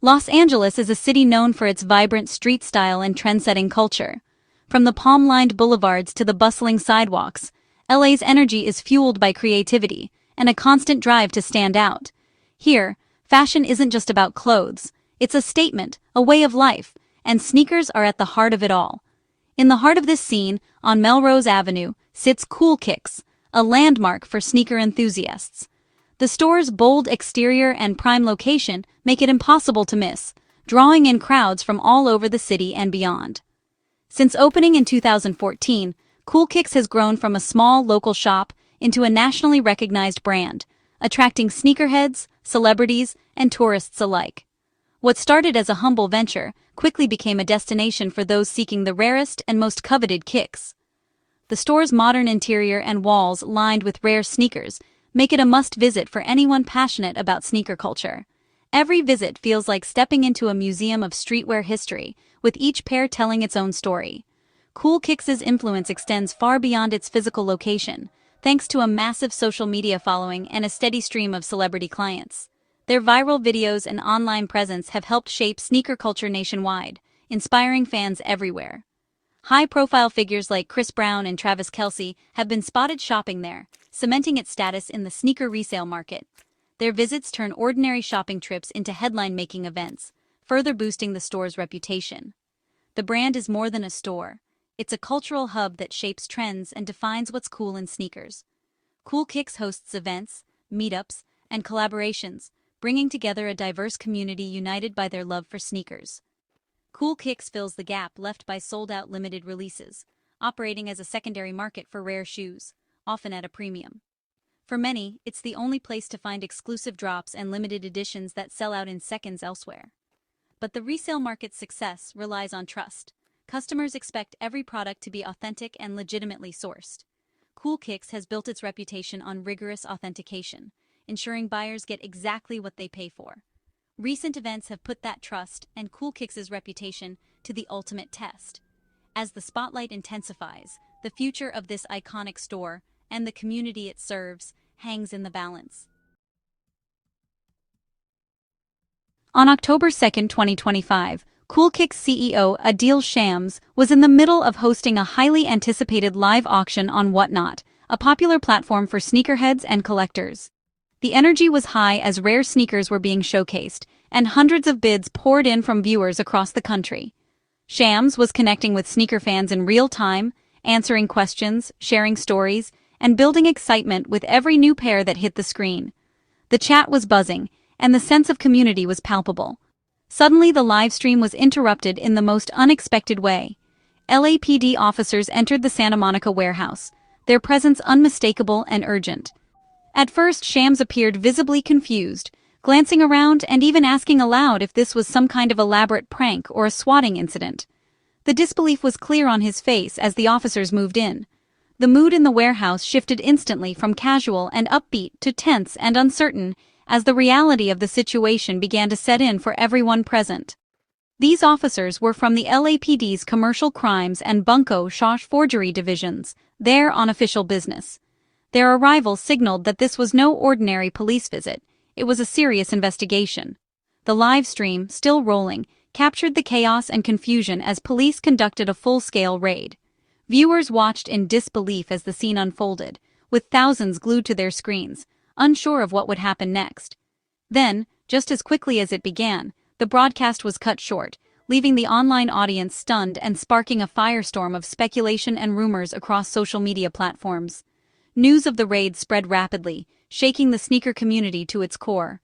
Los Angeles is a city known for its vibrant street style and trend-setting culture. From the palm-lined boulevards to the bustling sidewalks, LA's energy is fueled by creativity and a constant drive to stand out. Here, fashion isn't just about clothes, it's a statement, a way of life, and sneakers are at the heart of it all. In the heart of this scene, on Melrose Avenue, sits CoolKicks, a landmark for sneaker enthusiasts. The store's bold exterior and prime location make it impossible to miss, drawing in crowds from all over the city and beyond. Since opening in 2014, CoolKicks has grown from a small local shop into a nationally recognized brand, attracting sneakerheads, celebrities, and tourists alike. What started as a humble venture quickly became a destination for those seeking the rarest and most coveted kicks. The store's modern interior and walls lined with rare sneakers make it a must-visit for anyone passionate about sneaker culture. Every visit feels like stepping into a museum of streetwear history, with each pair telling its own story. CoolKicks' influence extends far beyond its physical location, thanks to a massive social media following and a steady stream of celebrity clients. Their viral videos and online presence have helped shape sneaker culture nationwide, inspiring fans everywhere. High-profile figures like Chris Brown and Travis Kelce have been spotted shopping there, cementing its status in the sneaker resale market. Their visits turn ordinary shopping trips into headline-making events, further boosting the store's reputation. The brand is more than a store. It's a cultural hub that shapes trends and defines what's cool in sneakers. CoolKicks hosts events, meetups, and collaborations, bringing together a diverse community united by their love for sneakers. CoolKicks fills the gap left by sold-out limited releases, operating as a secondary market for rare shoes, often at a premium. For many, it's the only place to find exclusive drops and limited editions that sell out in seconds elsewhere. But the resale market's success relies on trust. Customers expect every product to be authentic and legitimately sourced. CoolKicks has built its reputation on rigorous authentication, ensuring buyers get exactly what they pay for. Recent events have put that trust and CoolKicks' reputation to the ultimate test. As the spotlight intensifies, the future of this iconic store and the community it serves hangs in the balance. On October 2, 2025, CoolKicks CEO Adeel Shams was in the middle of hosting a highly anticipated live auction on Whatnot, a popular platform for sneakerheads and collectors. The energy was high as rare sneakers were being showcased, and hundreds of bids poured in from viewers across the country. Shams was connecting with sneaker fans in real time, answering questions, sharing stories, and building excitement with every new pair that hit the screen. The chat was buzzing, and the sense of community was palpable. Suddenly, the live stream was interrupted in the most unexpected way. LAPD officers entered the Santa Monica warehouse, their presence unmistakable and urgent. At first, Shams appeared visibly confused, glancing around and even asking aloud if this was some kind of elaborate prank or a swatting incident. The disbelief was clear on his face as the officers moved in. The mood in the warehouse shifted instantly from casual and upbeat to tense and uncertain as the reality of the situation began to set in for everyone present. These officers were from the LAPD's Commercial Crimes and Bunco Shosh Forgery divisions, there on official business. Their arrival signaled that this was no ordinary police visit, it was a serious investigation. The live stream, still rolling, captured the chaos and confusion as police conducted a full-scale raid. Viewers watched in disbelief as the scene unfolded, with thousands glued to their screens, unsure of what would happen next. Then, just as quickly as it began, the broadcast was cut short, leaving the online audience stunned and sparking a firestorm of speculation and rumors across social media platforms. News of the raid spread rapidly, shaking the sneaker community to its core.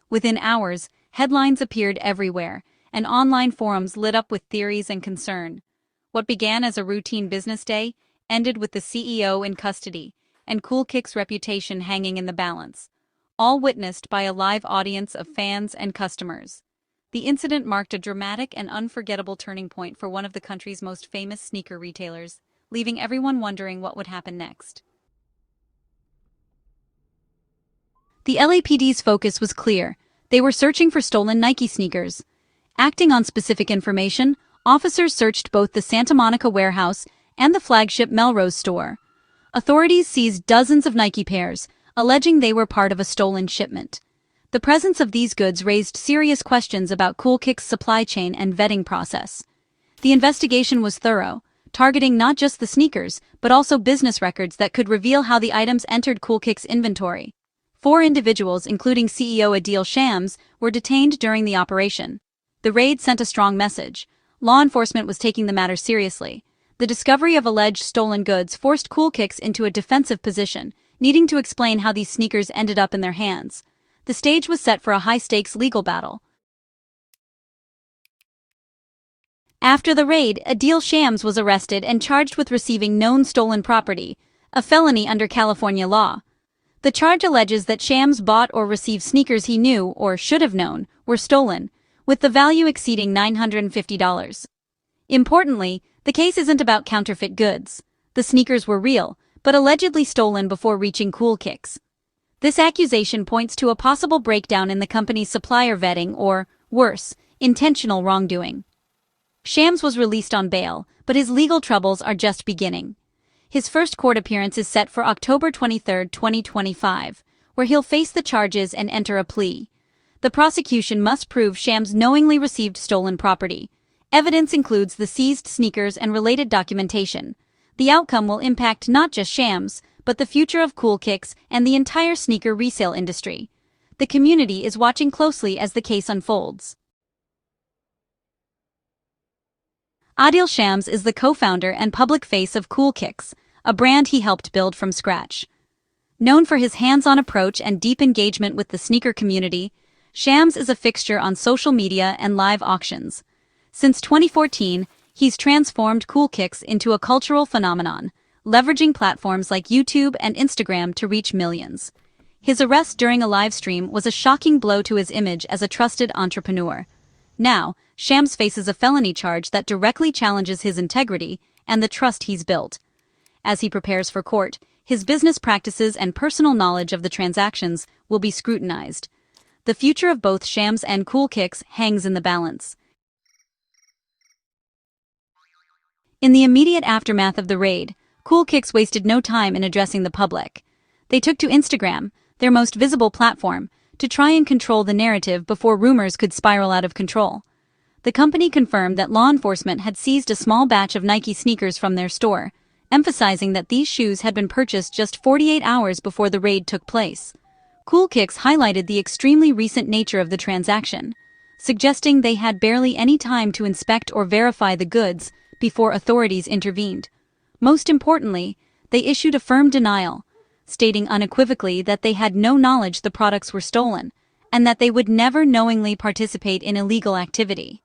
Within hours, headlines appeared everywhere, and online forums lit up with theories and concern. What began as a routine business day ended with the CEO in custody, and CoolKicks' reputation hanging in the balance, all witnessed by a live audience of fans and customers. The incident marked a dramatic and unforgettable turning point for one of the country's most famous sneaker retailers, leaving everyone wondering what would happen next. The LAPD's focus was clear. They were searching for stolen Nike sneakers. Acting on specific information, officers searched both the Santa Monica warehouse and the flagship Melrose store. Authorities seized dozens of Nike pairs, alleging they were part of a stolen shipment. The presence of these goods raised serious questions about CoolKicks' supply chain and vetting process. The investigation was thorough, targeting not just the sneakers, but also business records that could reveal how the items entered CoolKicks' inventory. 4 individuals, including CEO Adeel Shams, were detained during the operation. The raid sent a strong message. Law enforcement was taking the matter seriously. The discovery of alleged stolen goods forced CoolKicks into a defensive position, needing to explain how these sneakers ended up in their hands. The stage was set for a high-stakes legal battle. After the raid, Adeel Shams was arrested and charged with receiving known stolen property, a felony under California law. The charge alleges that Shams bought or received sneakers he knew, or should have known, were stolen, with the value exceeding $950. Importantly, the case isn't about counterfeit goods. The sneakers were real, but allegedly stolen before reaching CoolKicks. This accusation points to a possible breakdown in the company's supplier vetting or, worse, intentional wrongdoing. Shams was released on bail, but his legal troubles are just beginning. His first court appearance is set for October 23, 2025, where he'll face the charges and enter a plea. The prosecution must prove Shams knowingly received stolen property. Evidence includes the seized sneakers and related documentation. The outcome will impact not just Shams, but the future of CoolKicks and the entire sneaker resale industry. The community is watching closely as the case unfolds. Adeel Shams is the co-founder and public face of CoolKicks, a brand he helped build from scratch. Known for his hands-on approach and deep engagement with the sneaker community, Shams is a fixture on social media and live auctions. Since 2014, he's transformed CoolKicks into a cultural phenomenon, leveraging platforms like YouTube and Instagram to reach millions. His arrest during a live stream was a shocking blow to his image as a trusted entrepreneur. Now, Shams faces a felony charge that directly challenges his integrity and the trust he's built. As he prepares for court, his business practices and personal knowledge of the transactions will be scrutinized. The future of both Shams and CoolKicks hangs in the balance. In the immediate aftermath of the raid, CoolKicks wasted no time in addressing the public. They took to Instagram, their most visible platform, to try and control the narrative before rumors could spiral out of control. The company confirmed that law enforcement had seized a small batch of Nike sneakers from their store, emphasizing that these shoes had been purchased just 48 hours before the raid took place. CoolKicks highlighted the extremely recent nature of the transaction, suggesting they had barely any time to inspect or verify the goods before authorities intervened. Most importantly, they issued a firm denial, stating unequivocally that they had no knowledge the products were stolen, and that they would never knowingly participate in illegal activity.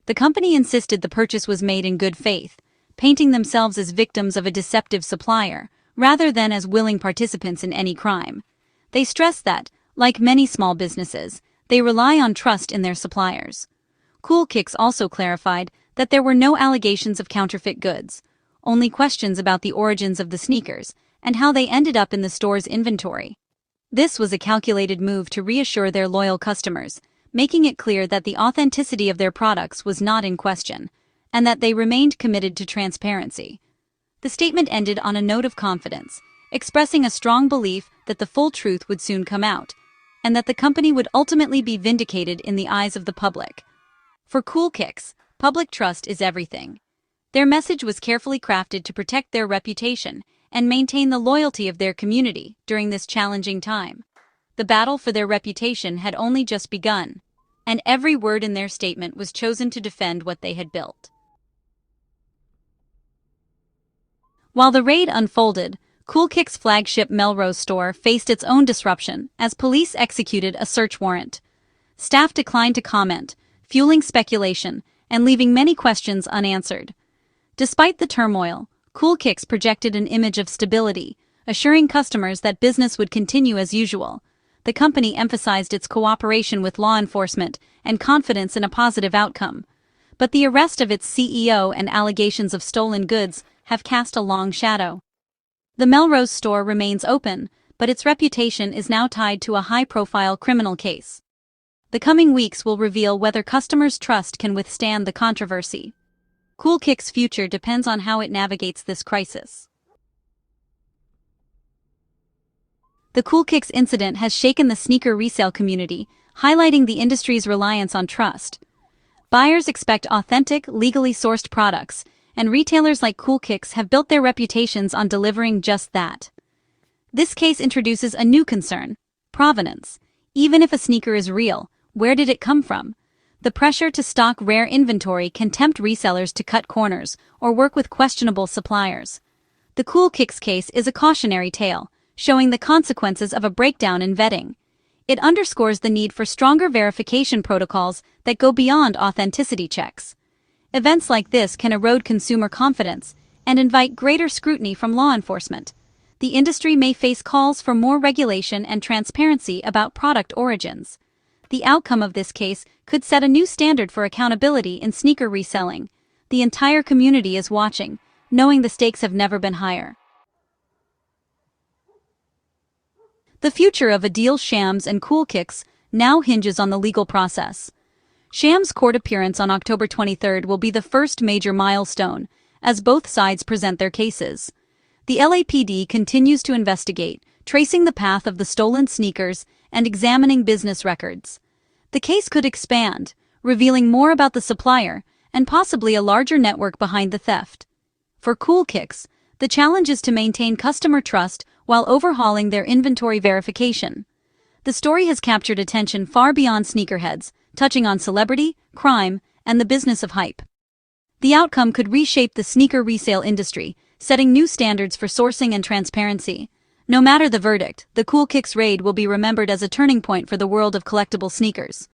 The company insisted the purchase was made in good faith, painting themselves as victims of a deceptive supplier, rather than as willing participants in any crime. They stressed that, like many small businesses, they rely on trust in their suppliers. CoolKicks also clarified that there were no allegations of counterfeit goods, only questions about the origins of the sneakers and how they ended up in the store's inventory. This was a calculated move to reassure their loyal customers, making it clear that the authenticity of their products was not in question, and that they remained committed to transparency. The statement ended on a note of confidence, expressing a strong belief that the full truth would soon come out, and that the company would ultimately be vindicated in the eyes of the public. For CoolKicks, public trust is everything. Their message was carefully crafted to protect their reputation and maintain the loyalty of their community during this challenging time. The battle for their reputation had only just begun, and every word in their statement was chosen to defend what they had built. While the raid unfolded, CoolKicks' flagship Melrose store faced its own disruption as police executed a search warrant. Staff declined to comment, fueling speculation and leaving many questions unanswered. Despite the turmoil, CoolKicks projected an image of stability, assuring customers that business would continue as usual. The company emphasized its cooperation with law enforcement and confidence in a positive outcome. But the arrest of its CEO and allegations of stolen goods have cast a long shadow. The Melrose store remains open, but its reputation is now tied to a high-profile criminal case. The coming weeks will reveal whether customers' trust can withstand the controversy. CoolKicks' future depends on how it navigates this crisis. The CoolKicks incident has shaken the sneaker resale community, highlighting the industry's reliance on trust. Buyers expect authentic, legally sourced products, and retailers like CoolKicks have built their reputations on delivering just that. This case introduces a new concern: provenance. Even if a sneaker is real, where did it come from? The pressure to stock rare inventory can tempt resellers to cut corners or work with questionable suppliers. The CoolKicks case is a cautionary tale, showing the consequences of a breakdown in vetting. It underscores the need for stronger verification protocols that go beyond authenticity checks. Events like this can erode consumer confidence and invite greater scrutiny from law enforcement. The industry may face calls for more regulation and transparency about product origins. The outcome of this case could set a new standard for accountability in sneaker reselling. The entire community is watching, knowing the stakes have never been higher. The future of Adeel Shams and CoolKicks now hinges on the legal process. Shams' court appearance on October 23 will be the first major milestone, as both sides present their cases. The LAPD continues to investigate, tracing the path of the stolen sneakers and examining business records. The case could expand, revealing more about the supplier and possibly a larger network behind the theft. For CoolKicks, the challenge is to maintain customer trust while overhauling their inventory verification. The story has captured attention far beyond sneakerheads, touching on celebrity, crime, and the business of hype. The outcome could reshape the sneaker resale industry, setting new standards for sourcing and transparency. No matter the verdict, the CoolKicks raid will be remembered as a turning point for the world of collectible sneakers.